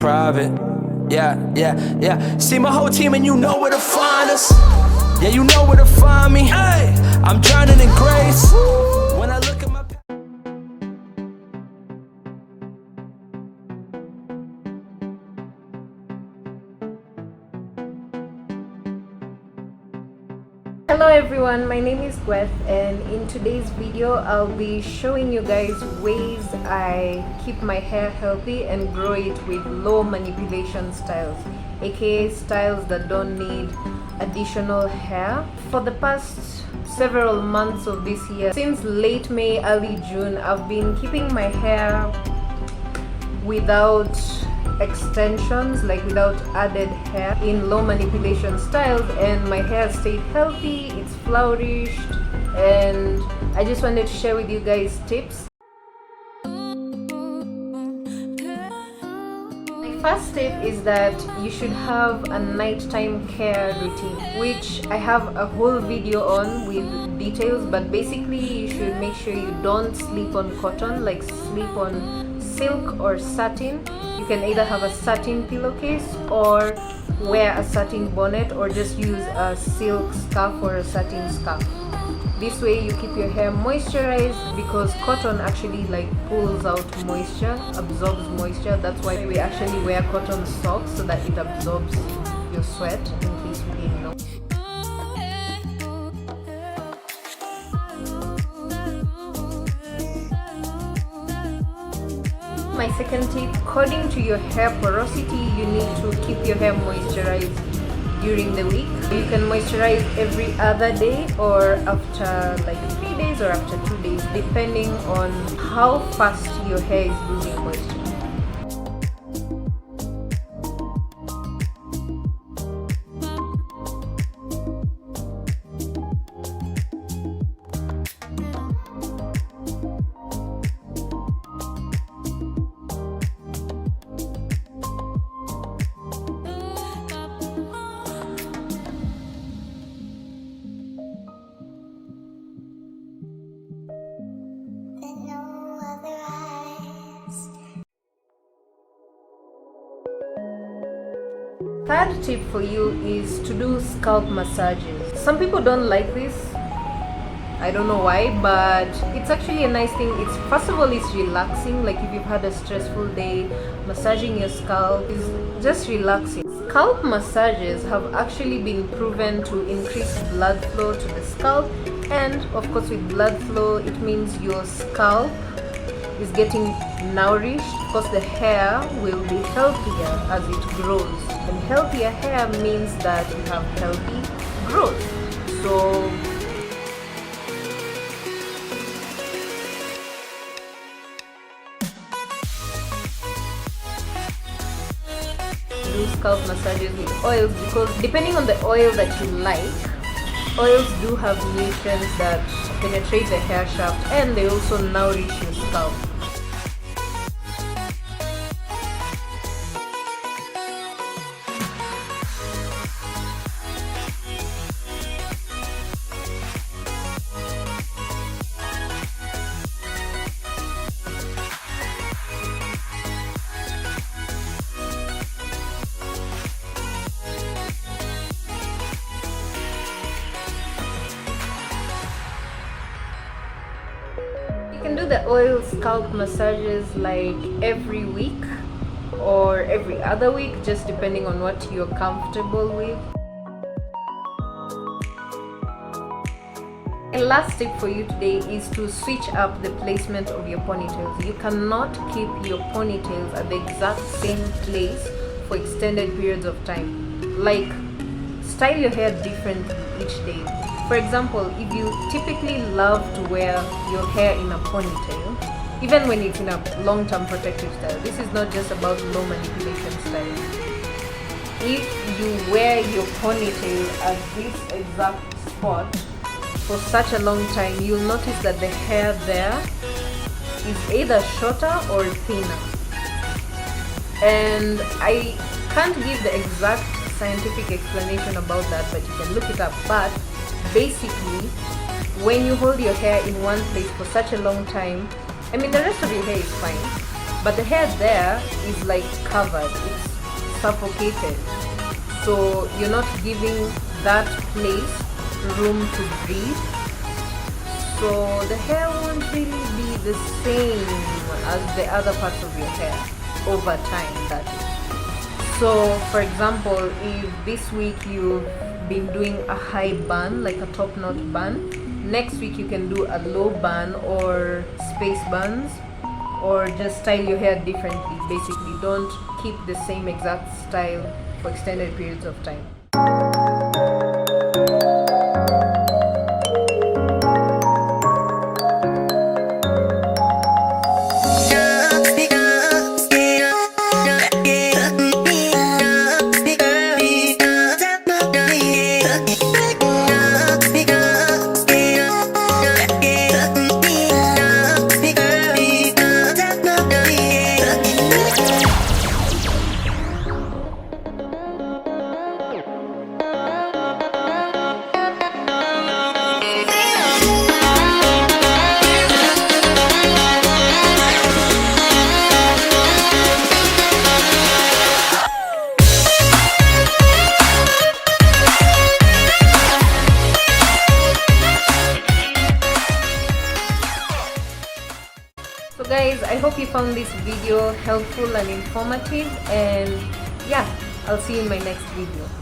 Private, yeah. See my whole team and you know where to find us. Yeah, you know where to find me. Hey, I'm drowning in grace. When I look at my Hello everyone, my name is Gweth, and in today's video I'll be showing you guys ways I keep my hair healthy and grow it with low manipulation styles, aka styles that don't need additional hair. For the past several months of this year, since late May, early June, I've been keeping my hair without extensions, like without added hair, in low manipulation styles, and my hair stayed healthy, it's flourished, and I just wanted to share with you guys tips. My first tip is that you should have a nighttime care routine, which I have a whole video on with details, but basically you should make sure you don't sleep on cotton, like sleep on silk or satin. You can either have a satin pillowcase or wear a satin bonnet, or just use a silk scarf or a satin scarf. This way you keep your hair moisturized, because cotton actually like pulls out moisture, absorbs moisture. That's why we actually wear cotton socks, so that it absorbs your sweat, in case you didn't know. My second tip, according to your hair porosity, you need to keep your hair moisturized during the week. You can moisturize every other day, or after like 3 days, or after 2 days, depending on how fast your hair is losing moisture. Third tip for you is to do scalp massages. Some people don't like this, I don't know why, but it's actually a nice thing. It's, first of all, it's relaxing. Like if you've had a stressful day, massaging your scalp is just relaxing. Scalp massages have actually been proven to increase blood flow to the scalp, and of course with blood flow it means your scalp is getting nourished, because the hair will be healthier as it grows, and healthier hair means that you have healthy growth. So do scalp massages with oils, because depending on the oil that you like, oils do have nutrients that penetrate the hair shaft, and they also nourish your scalp. You can do the oil scalp massages like every week or every other week, just depending on what you're comfortable with. The last tip for you today is to switch up the placement of your ponytails. You cannot keep your ponytails at the exact same place for extended periods of time. Like, style your hair differently each day. For example, if you typically love to wear your hair in a ponytail, even when it's in a long-term protective style, this is not just about low manipulation style. If you wear your ponytail at this exact spot for such a long time, you'll notice that the hair there is either shorter or thinner. And I can't give the exact scientific explanation about that, but you can look it up. But basically, when you hold your hair in one place for such a long time, I mean, the rest of your hair is fine, but the hair there is like covered, it's suffocated, so you're not giving that place room to breathe, so the hair won't really be the same as the other parts of your hair over time, that is. So for example, if this week you've been doing a high bun, like a top knot bun, next week you can do a low bun or space buns, or just style your hair differently. Basically, don't keep the same exact style for extended periods of time. So guys, I hope you found this video helpful and informative, and yeah, I'll see you in my next video.